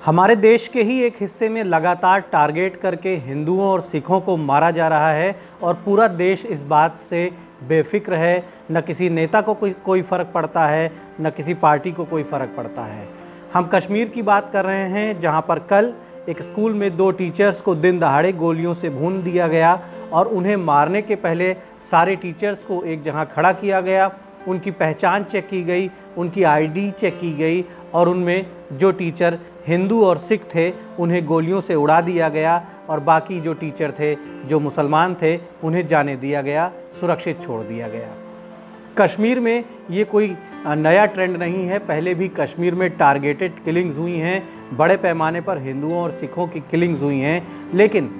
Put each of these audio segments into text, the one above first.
हमारे देश के ही एक हिस्से में लगातार टारगेट करके हिंदुओं और सिखों को मारा जा रहा है और पूरा देश इस बात से बेफिक्र है। न किसी नेता को कोई फ़र्क पड़ता है, न किसी पार्टी को कोई फ़र्क पड़ता है। हम कश्मीर की बात कर रहे हैं, जहां पर कल एक स्कूल में 2 टीचर्स को दिन दहाड़े गोलियों से भून दिया गया और उन्हें मारने के पहले सारे टीचर्स को एक जगह खड़ा किया गया, उनकी पहचान चेक की गई, उनकी आईडी चेक की गई और उनमें जो टीचर हिंदू और सिख थे उन्हें गोलियों से उड़ा दिया गया और बाकी जो टीचर थे जो मुसलमान थे उन्हें जाने दिया गया, सुरक्षित छोड़ दिया गया। कश्मीर में ये कोई नया ट्रेंड नहीं है, पहले भी कश्मीर में टारगेटेड किलिंग्स हुई हैं, बड़े पैमाने पर हिंदुओं और सिखों की किलिंग्स हुई हैं। लेकिन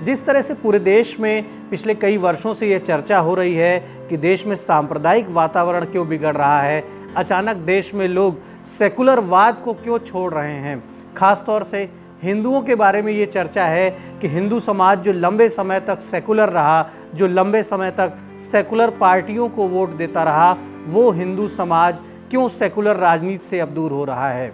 जिस तरह से पूरे देश में पिछले कई वर्षों से ये चर्चा हो रही है कि देश में सांप्रदायिक वातावरण क्यों बिगड़ रहा है, अचानक देश में लोग सेकुलरवाद को क्यों छोड़ रहे हैं, ख़ास तौर से हिंदुओं के बारे में ये चर्चा है कि हिंदू समाज जो लंबे समय तक सेकुलर रहा, जो लंबे समय तक सेकुलर पार्टियों को वोट देता रहा, वो हिंदू समाज क्यों सेकुलर राजनीति से अब दूर हो रहा है।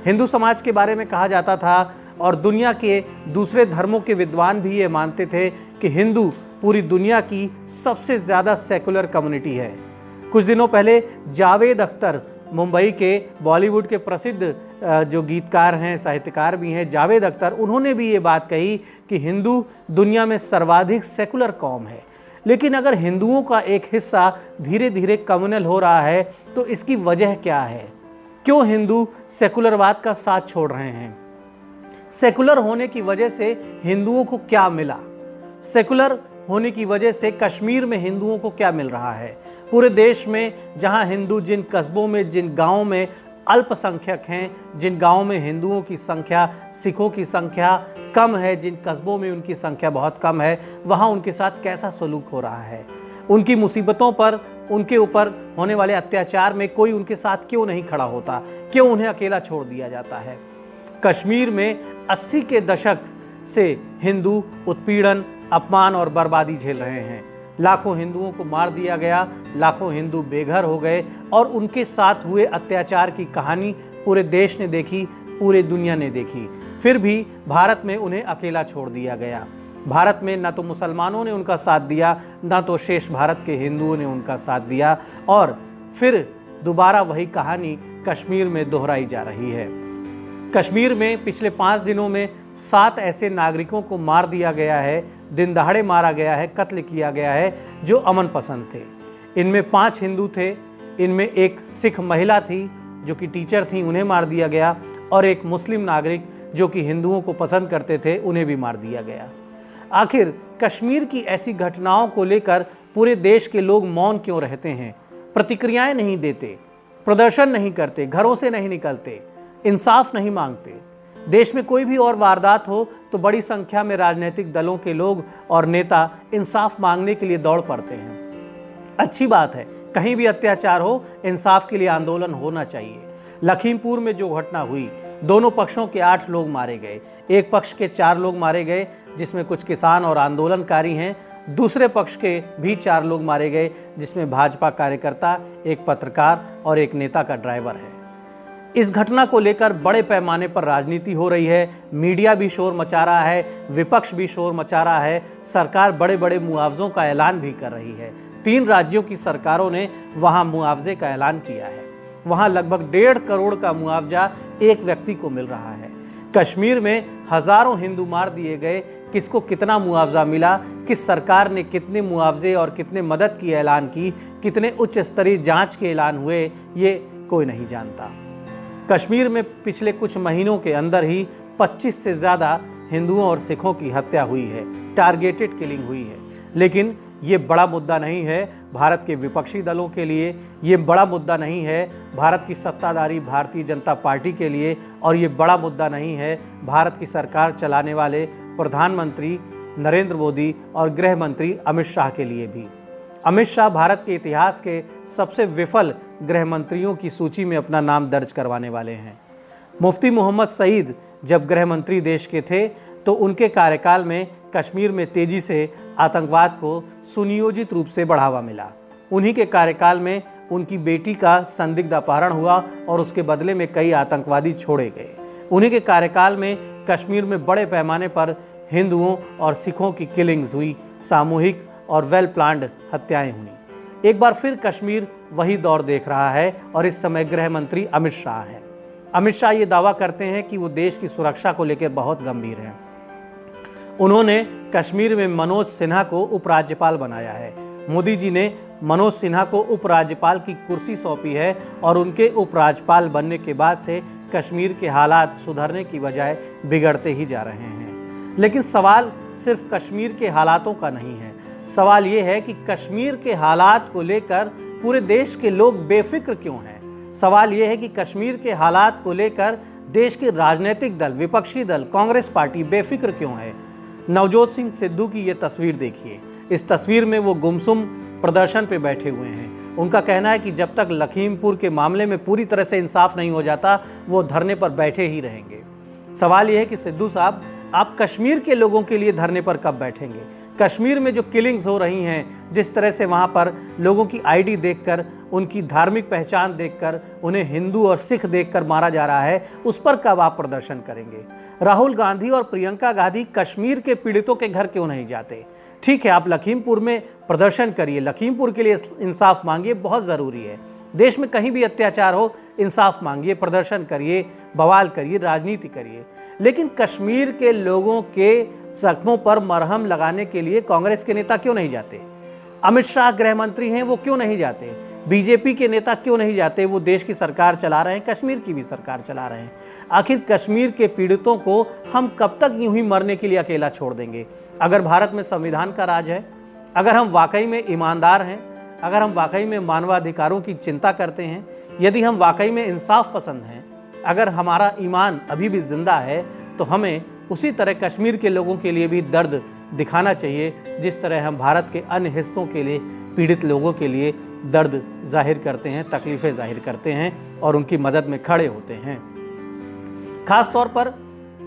हिंदू समाज के बारे में कहा जाता था और दुनिया के दूसरे धर्मों के विद्वान भी ये मानते थे कि हिंदू पूरी दुनिया की सबसे ज़्यादा सेकुलर कम्युनिटी है। कुछ दिनों पहले जावेद अख्तर, मुंबई के बॉलीवुड के प्रसिद्ध जो गीतकार हैं, साहित्यकार भी हैं, जावेद अख्तर, उन्होंने भी ये बात कही कि हिंदू दुनिया में सर्वाधिक सेकुलर कौम है। लेकिन अगर हिंदुओं का एक हिस्सा धीरे धीरे कम्युनल हो रहा है तो इसकी वजह क्या है? क्यों हिंदू सेकुलरवाद का साथ छोड़ रहे हैं? सेकुलर होने की वजह से हिंदुओं को क्या मिला? सेकुलर होने की वजह से कश्मीर में हिंदुओं को क्या मिल रहा है? पूरे देश में जहां हिंदू जिन कस्बों में, जिन गांवों में अल्पसंख्यक हैं, जिन गांवों में हिंदुओं की संख्या, सिखों की संख्या कम है, जिन कस्बों में उनकी संख्या बहुत कम है, वहां उनके साथ कैसा सलूक हो रहा है? उनकी मुसीबतों पर, उनके ऊपर होने वाले अत्याचार में कोई उनके साथ क्यों नहीं खड़ा होता? क्यों उन्हें अकेला छोड़ दिया जाता है? कश्मीर में 80 के दशक से हिंदू उत्पीड़न, अपमान और बर्बादी झेल रहे हैं। लाखों हिंदुओं को मार दिया गया, लाखों हिंदू बेघर हो गए और उनके साथ हुए अत्याचार की कहानी पूरे देश ने देखी, पूरी दुनिया ने देखी। फिर भी भारत में उन्हें अकेला छोड़ दिया गया। भारत में न तो मुसलमानों ने उनका साथ दिया, न तो शेष भारत के हिंदुओं ने उनका साथ दिया और फिर दोबारा वही कहानी कश्मीर में दोहराई जा रही है। कश्मीर में पिछले 5 दिनों में 7 ऐसे नागरिकों को मार दिया गया है, दिन दहाड़े मारा गया है, कत्ल किया गया है जो अमन पसंद थे। इनमें 5 हिंदू थे, इनमें एक सिख महिला थी जो कि टीचर थी, उन्हें मार दिया गया और एक मुस्लिम नागरिक जो कि हिंदुओं को पसंद करते थे, उन्हें भी मार दिया गया। आखिर कश्मीर की ऐसी घटनाओं को लेकर पूरे देश के लोग मौन क्यों रहते हैं? प्रतिक्रियाएं नहीं देते, प्रदर्शन नहीं करते, घरों से नहीं निकलते, इंसाफ नहीं मांगते। देश में कोई भी और वारदात हो तो बड़ी संख्या में राजनीतिक दलों के लोग और नेता इंसाफ मांगने के लिए दौड़ पड़ते हैं। अच्छी बात है, कहीं भी अत्याचार हो, इंसाफ के लिए आंदोलन होना चाहिए। लखीमपुर में जो घटना हुई, दोनों पक्षों के 8 लोग मारे गए, एक पक्ष के 4 लोग मारे गए जिसमें कुछ किसान और आंदोलनकारी हैं, दूसरे पक्ष के भी 4 लोग मारे गए जिसमें भाजपा कार्यकर्ता, एक पत्रकार और एक नेता का ड्राइवर है। इस घटना को लेकर बड़े पैमाने पर राजनीति हो रही है, मीडिया भी शोर मचा रहा है, विपक्ष भी शोर मचा रहा है, सरकार बड़े बड़े मुआवजों का ऐलान भी कर रही है। 3 राज्यों की सरकारों ने वहां मुआवजे का ऐलान किया है। वहां लगभग 1.5 करोड़ का मुआवजा एक व्यक्ति को मिल रहा है। कश्मीर में हजारों हिंदू मार दिए गए, किसको कितना मुआवजा मिला, किस सरकार ने कितने मुआवजे और कितने मदद की ऐलान की, कितने उच्च स्तरीय जांच के ऐलान हुए, ये कोई नहीं जानता। कश्मीर में पिछले कुछ महीनों के अंदर ही 25 से ज़्यादा हिंदुओं और सिखों की हत्या हुई है, टारगेटेड किलिंग हुई है। लेकिन ये बड़ा मुद्दा नहीं है भारत के विपक्षी दलों के लिए, ये बड़ा मुद्दा नहीं है भारत की सत्ताधारी भारतीय जनता पार्टी के लिए और ये बड़ा मुद्दा नहीं है भारत की सरकार चलाने वाले प्रधानमंत्री नरेंद्र मोदी और गृह मंत्री अमित शाह के लिए भी। अमित शाह भारत के इतिहास के सबसे विफल गृह मंत्रियों की सूची में अपना नाम दर्ज करवाने वाले हैं। मुफ्ती मोहम्मद सईद जब गृह मंत्री देश के थे तो उनके कार्यकाल में कश्मीर में तेजी से आतंकवाद को सुनियोजित रूप से बढ़ावा मिला। उन्हीं के कार्यकाल में उनकी बेटी का संदिग्ध अपहरण हुआ और उसके बदले में कई आतंकवादी छोड़े गए। उन्हीं के कार्यकाल में कश्मीर में बड़े पैमाने पर हिंदुओं और सिखों की किलिंग्स हुई, सामूहिक और वेल प्लान्ड हत्याएं हुई। एक बार फिर कश्मीर वही दौर देख रहा है और इस समय गृह मंत्री अमित शाह हैं। अमित शाह ये दावा करते हैं कि वो देश की सुरक्षा को लेकर बहुत गंभीर हैं। उन्होंने कश्मीर में मनोज सिन्हा को उपराज्यपाल बनाया है। मोदी जी ने मनोज सिन्हा को उपराज्यपाल की कुर्सी सौंपी है और उनके उपराज्यपाल बनने के बाद से कश्मीर के हालात सुधरने की बजाय बिगड़ते ही जा रहे हैं। लेकिन सवाल सिर्फ कश्मीर के हालातों का नहीं है। सवाल ये है कि कश्मीर के हालात को लेकर पूरे देश के लोग बेफिक्र क्यों हैं। सवाल ये है कि कश्मीर के हालात को लेकर देश के राजनीतिक दल, विपक्षी दल, कांग्रेस पार्टी बेफिक्र क्यों है। नवजोत सिंह सिद्धू की ये तस्वीर देखिए। इस तस्वीर में वो गुमसुम प्रदर्शन पे बैठे हुए हैं। उनका कहना है कि जब तक लखीमपुर के मामले में पूरी तरह से इंसाफ नहीं हो जाता, वो धरने पर बैठे ही रहेंगे। सवाल यह है कि सिद्धू साहब, आप कश्मीर के लोगों के लिए धरने पर कब बैठेंगे। कश्मीर में जो किलिंग्स हो रही हैं, जिस तरह से वहाँ पर लोगों की आईडी देखकर, उनकी धार्मिक पहचान देखकर, उन्हें हिंदू और सिख देखकर मारा जा रहा है, उस पर कब आप प्रदर्शन करेंगे। राहुल गांधी और प्रियंका गांधी कश्मीर के पीड़ितों के घर क्यों नहीं जाते। ठीक है, आप लखीमपुर में प्रदर्शन करिए, लखीमपुर के लिए इंसाफ मांगिए, बहुत ज़रूरी है। देश में कहीं भी अत्याचार हो, इंसाफ मांगिए, प्रदर्शन करिए, बवाल करिए, राजनीति करिए। लेकिन कश्मीर के लोगों के जख्मों पर मरहम लगाने के लिए कांग्रेस के नेता क्यों नहीं जाते। अमित शाह गृह मंत्री हैं, वो क्यों नहीं जाते। बीजेपी के नेता क्यों नहीं जाते। वो देश की सरकार चला रहे हैं, कश्मीर की भी सरकार चला रहे हैं। आखिर कश्मीर के पीड़ितों को हम कब तक यूं ही मरने के लिए अकेला छोड़ देंगे। अगर भारत में संविधान का राज है, अगर हम वाकई में ईमानदार हैं, अगर हम वाकई में मानवाधिकारों की चिंता करते हैं, यदि हम वाकई में इंसाफ पसंद हैं, अगर हमारा ईमान अभी भी जिंदा है, तो हमें उसी तरह कश्मीर के लोगों के लिए भी दर्द दिखाना चाहिए, जिस तरह हम भारत के अन्य हिस्सों के लिए पीड़ित लोगों के लिए दर्द जाहिर करते हैं, तकलीफ़ें जाहिर करते हैं और उनकी मदद में खड़े होते हैं। खास तौर पर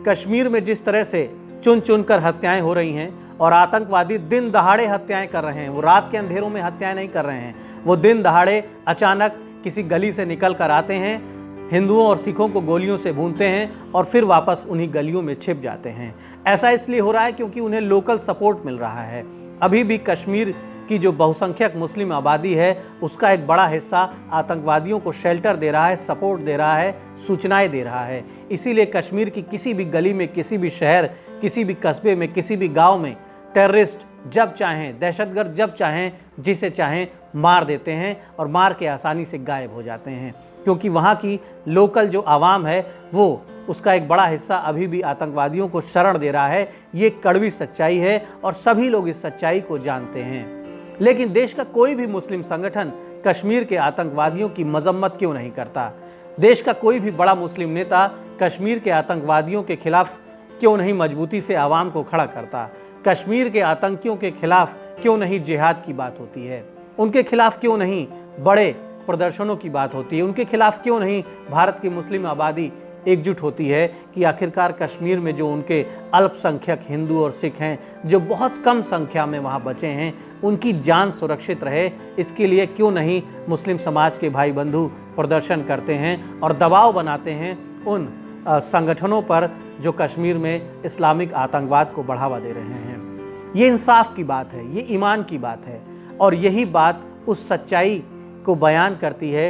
कश्मीर में जिस तरह से चुन चुन कर हत्याएं हो रही हैं और आतंकवादी दिन दहाड़े हत्याएं कर रहे हैं। वो रात के अंधेरों में हत्याएं नहीं कर रहे हैं, वो दिन दहाड़े अचानक किसी गली से निकल कर आते हैं, हिंदुओं और सिखों को गोलियों से भूनते हैं और फिर वापस उन्हीं गलियों में छिप जाते हैं। ऐसा इसलिए हो रहा है क्योंकि उन्हें लोकल सपोर्ट मिल रहा है। अभी भी कश्मीर की जो बहुसंख्यक मुस्लिम आबादी है, उसका एक बड़ा हिस्सा आतंकवादियों को शेल्टर दे रहा है, सपोर्ट दे रहा है, सूचनाएं दे रहा है। इसीलिए कश्मीर की किसी भी गली में, किसी भी शहर, किसी भी कस्बे में, किसी भी गांव में टेररिस्ट जब चाहें, दहशतगर्द जब चाहें, जिसे चाहें मार देते हैं और मार के आसानी से गायब हो जाते हैं। क्योंकि वहाँ की लोकल जो आवाम है, वो उसका एक बड़ा हिस्सा अभी भी आतंकवादियों को शरण दे रहा है। ये कड़वी सच्चाई है और सभी लोग इस सच्चाई को जानते हैं। लेकिन देश का कोई भी मुस्लिम संगठन कश्मीर के आतंकवादियों की मजम्मत क्यों नहीं करता। देश का कोई भी बड़ा मुस्लिम नेता कश्मीर के आतंकवादियों के खिलाफ क्यों नहीं मजबूती से आवाम को खड़ा करता। कश्मीर के आतंकियों के खिलाफ क्यों नहीं जिहाद की बात होती है। उनके खिलाफ क्यों नहीं बड़े प्रदर्शनों की बात होती है। उनके खिलाफ क्यों नहीं भारत की मुस्लिम आबादी एकजुट होती है कि आखिरकार कश्मीर में जो उनके अल्पसंख्यक हिंदू और सिख हैं, जो बहुत कम संख्या में वहाँ बचे हैं, उनकी जान सुरक्षित रहे। इसके लिए क्यों नहीं मुस्लिम समाज के भाई बंधु प्रदर्शन करते हैं और दबाव बनाते हैं उन संगठनों पर जो कश्मीर में इस्लामिक आतंकवाद को बढ़ावा दे रहे हैं। ये इंसाफ की बात है, ये ईमान की बात है और यही बात उस सच्चाई को बयान करती है।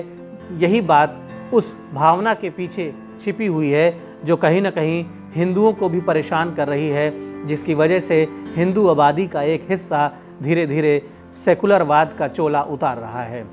यही बात उस भावना के पीछे छिपी हुई है जो कहीं ना कहीं हिंदुओं को भी परेशान कर रही है, जिसकी वजह से हिंदू आबादी का एक हिस्सा धीरे धीरे सेकुलरवाद का चोला उतार रहा है।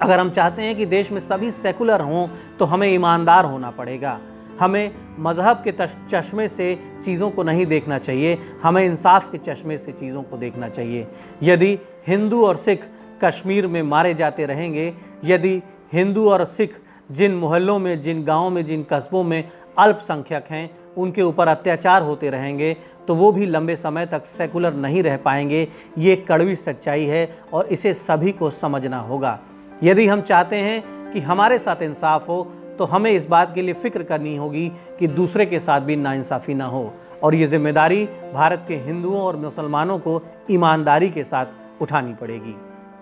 अगर हम चाहते हैं कि देश में सभी सेकुलर हों, तो हमें ईमानदार होना पड़ेगा। हमें मज़हब के चश्मे से चीज़ों को नहीं देखना चाहिए, हमें इंसाफ के चश्मे से चीज़ों को देखना चाहिए। यदि हिंदू और सिख कश्मीर में मारे जाते रहेंगे, यदि हिंदू और सिख जिन मोहल्लों में, जिन गाँवों में, जिन कस्बों में अल्पसंख्यक हैं, उनके ऊपर अत्याचार होते रहेंगे, तो वो भी लंबे समय तक सेकुलर नहीं रह पाएंगे। ये कड़वी सच्चाई है और इसे सभी को समझना होगा। यदि हम चाहते हैं कि हमारे साथ इंसाफ हो, तो हमें इस बात के लिए फ़िक्र करनी होगी कि दूसरे के साथ भी नाइंसाफ़ी ना हो। और ये जिम्मेदारी भारत के हिंदुओं और मुसलमानों को ईमानदारी के साथ उठानी पड़ेगी।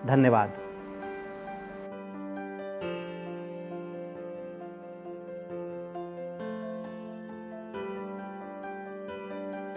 धन्यवाद।